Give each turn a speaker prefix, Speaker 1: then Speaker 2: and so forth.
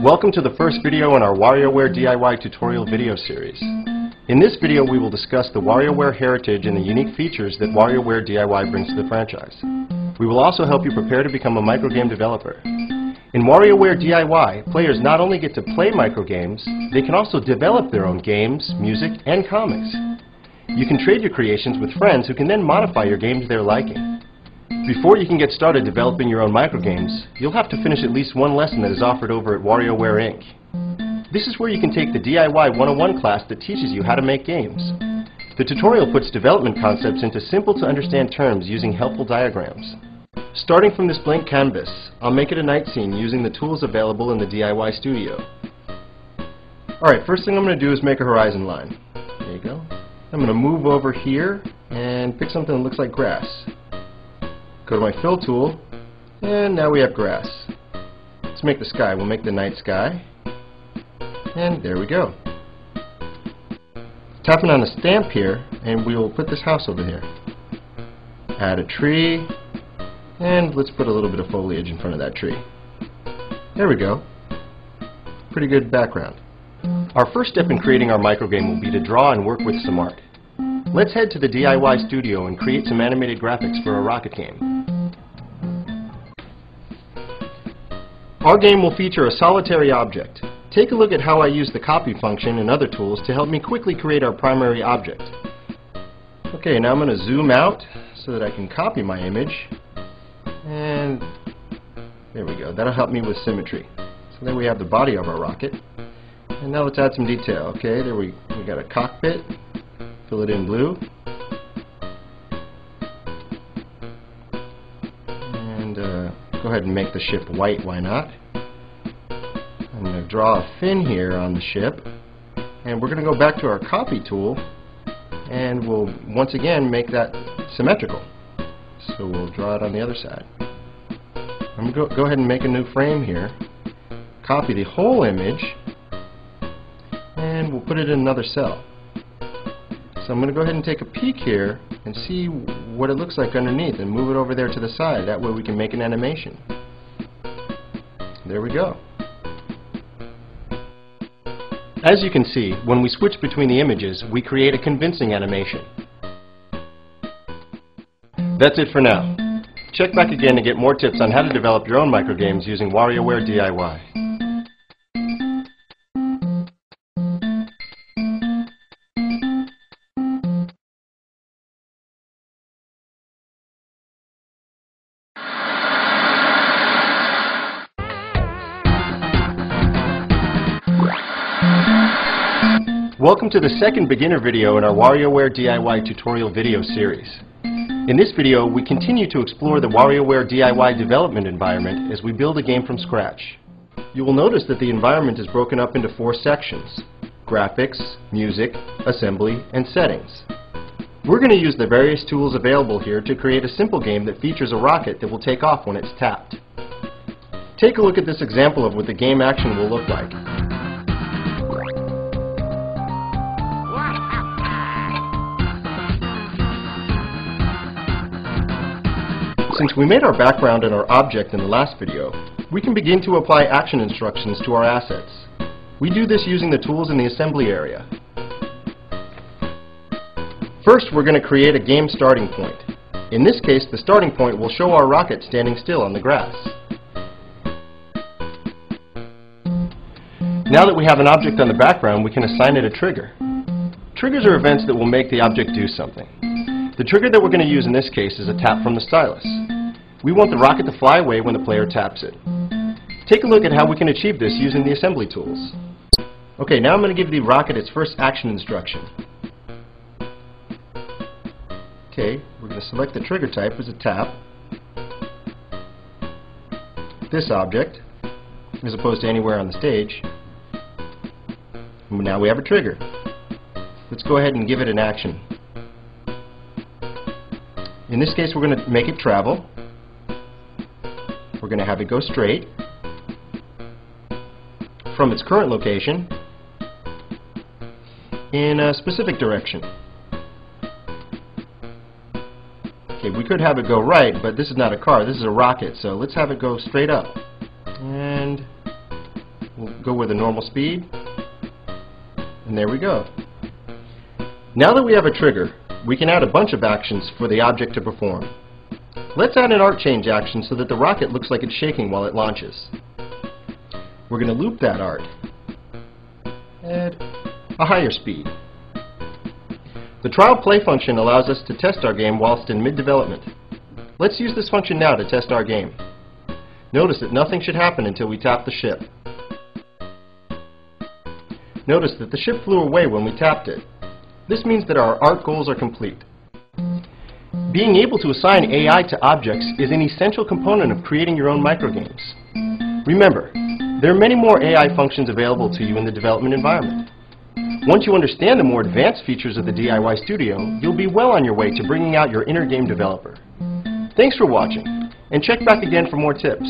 Speaker 1: Welcome to the first video in our WarioWare D.I.Y tutorial video series. In this video we will discuss the WarioWare heritage and the unique features that WarioWare D.I.Y brings to the franchise. We will also help you prepare to become a microgame developer. In WarioWare D.I.Y, players not only get to play microgames, they can also develop their own games, music, and comics. You can trade your creations with friends who can then modify your game to their liking. Before you can get started developing your own microgames, you'll have to finish at least one lesson that is offered over at WarioWare Inc. This is where you can take the D.I.Y 101 class that teaches you how to make games. The tutorial puts development concepts into simple-to-understand terms using helpful diagrams. Starting from this blank canvas, I'll make it a night scene using the tools available in the D.I.Y studio. Alright, first thing I'm going to do is make a horizon line. There you go. I'm going to move over here and pick something that looks like grass. Go to my fill tool, and now we have grass. Let's make the sky. We'll make the night sky. And there we go. Tapping on the stamp here, and we will put this house over here. Add a tree, and let's put a little bit of foliage in front of that tree. There we go. Pretty good background. Our first step in creating our microgame will be to draw and work with some art. Let's head to the D.I.Y studio and create some animated graphics for a rocket game. Our game will feature a solitary object. Take a look at how I use the copy function and other tools to help me quickly create our primary object. Okay, now I'm going to zoom out so that I can copy my image. And there we go. That'll help me with symmetry. So there we have the body of our rocket. And now let's add some detail. Okay, there we got a cockpit. Fill it in blue. And go ahead and make the ship white, why not? I'm going to draw a fin here on the ship. And we're going to go back to our copy tool and we'll once again make that symmetrical. So we'll draw it on the other side. I'm going to go ahead and make a new frame here. Copy the whole image and we'll put it in another cell. So I'm going to go ahead and take a peek here and see what it looks like underneath and move it over there to the side. That way we can make an animation. There we go. As you can see, when we switch between the images, we create a convincing animation. That's it for now. Check back again to get more tips on how to develop your own microgames using WarioWare D.I.Y. Welcome to the second beginner video in our WarioWare D.I.Y tutorial video series. In this video, we continue to explore the WarioWare D.I.Y development environment as we build a game from scratch. You will notice that the environment is broken up into 4 sections: graphics, music, assembly, and settings. We're going to use the various tools available here to create a simple game that features a rocket that will take off when it's tapped. Take a look at this example of what the game action will look like. Since we made our background and our object in the last video, we can begin to apply action instructions to our assets. We do this using the tools in the assembly area. First, we're going to create a game starting point. In this case, the starting point will show our rocket standing still on the grass. Now that we have an object on the background, we can assign it a trigger. Triggers are events that will make the object do something. The trigger that we're going to use in this case is a tap from the stylus. We want the rocket to fly away when the player taps it. Take a look at how we can achieve this using the assembly tools. Okay, now I'm going to give the rocket its first action instruction. Okay, we're going to select the trigger type as a tap. This object, as opposed to anywhere on the stage. And now we have a trigger. Let's go ahead and give it an action. In this case, we're going to make it travel. We're going to have it go straight from its current location in a specific direction. Okay, we could have it go right, but this is not a car, this is a rocket, so let's have it go straight up. And we'll go with a normal speed, and there we go. Now that we have a trigger, we can add a bunch of actions for the object to perform. Let's add an art change action so that the rocket looks like it's shaking while it launches. We're going to loop that art at a higher speed. The trial play function allows us to test our game whilst in mid-development. Let's use this function now to test our game. Notice that nothing should happen until we tap the ship. Notice that the ship flew away when we tapped it. This means that our art goals are complete. Being able to assign AI to objects is an essential component of creating your own microgames. Remember, there are many more AI functions available to you in the development environment. Once you understand the more advanced features of the DIY Studio, you'll be well on your way to bringing out your inner game developer. Thanks for watching, and check back again for more tips.